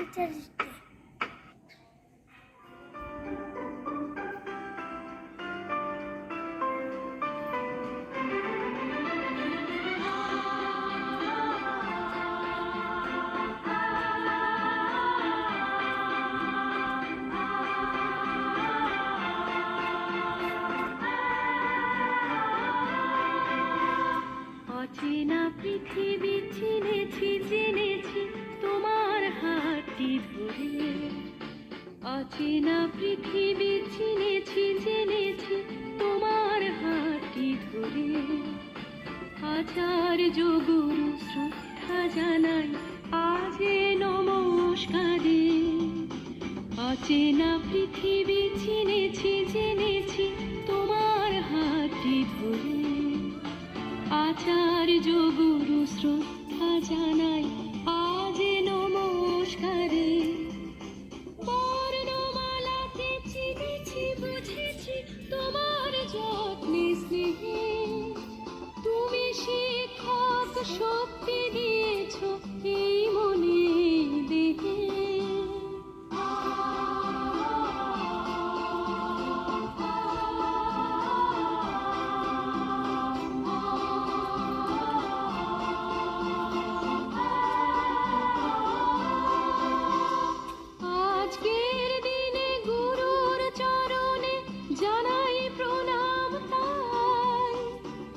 Teachers day. অচেনা পৃথিবী চিনেছি জেনেছি তোমার হাতটি ধরে। অচেনা পৃথিবী চিনেছি জেনেছি তোমার হাতটি ধরে। আচার্য গুরু শ্রদ্ধা জানাই আজ এ নমস্কারে। অচেনা পৃথিবী চিনেছি জেনেছি তোমার হাতটি ধরে। আচার্য গুরু শ্রদ্ধা জানাই আজ এ নমস্কারে। বর্ণমালাতে চিনেছি বুঝেছি তোমার যত্নে স্নেহে। তুমি শিক্ষক শক্তি দিয়েছ এই মনে দেহে। আজকের দিনে গুরুর চরণে জানাই প্রণাম তাই।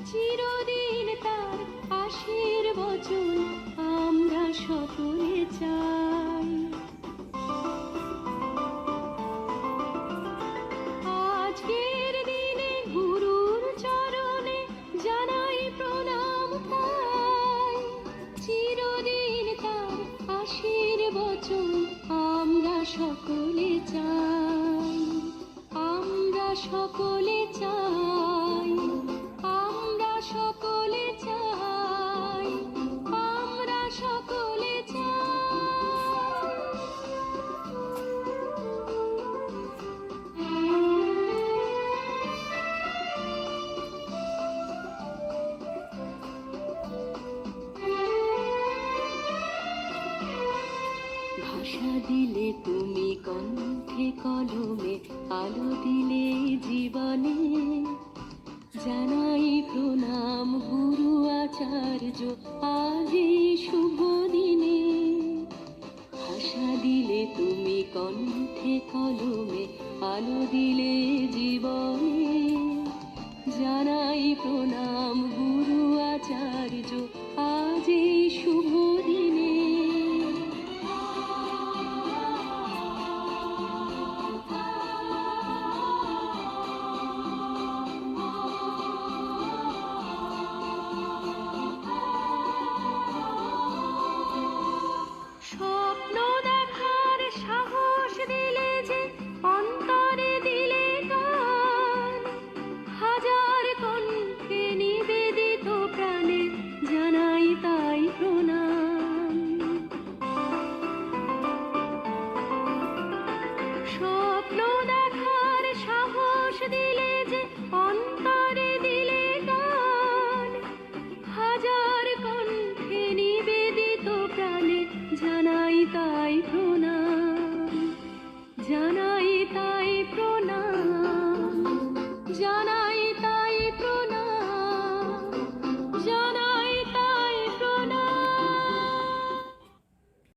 চিরদিন তার আশীর্বচন আমরা সকলে চাই। আজকের দিনে গুরুর চরণে জানাই প্রণাম তাই। চিরদিন তার আশীর্বচন আমরা সকলে চাই। আমরা সকলে চাই। আমরা সকলে চাই। আমরা সকলে ভাষা দিলে তুমি কণ্ঠে কলমে আলো দিলে জীবনে। জানাই প্রণাম গুরু আচার্য আজ এই শুভ দিনে। ভাষা দিলে তুমি কণ্ঠে কলমে আলো দিলে জীবনে। জানাই প্রণাম গুরু আচার্য আজ এই শুভ দিনে। স্বপ্ন দেখার সাহস দিলে যে অন্তরে দিলে গান। হাজার কণ্ঠে নিবেদিত প্রাণে জানাই তাই প্রণাম। স্বপ্ন দেখার সাহস দিলে যে অন্তরে দিলে গান। হাজার কণ্ঠে নিবেদিত প্রাণে জানাই তাই প্রণাম। জানাই তাই প্রণাম। জানাই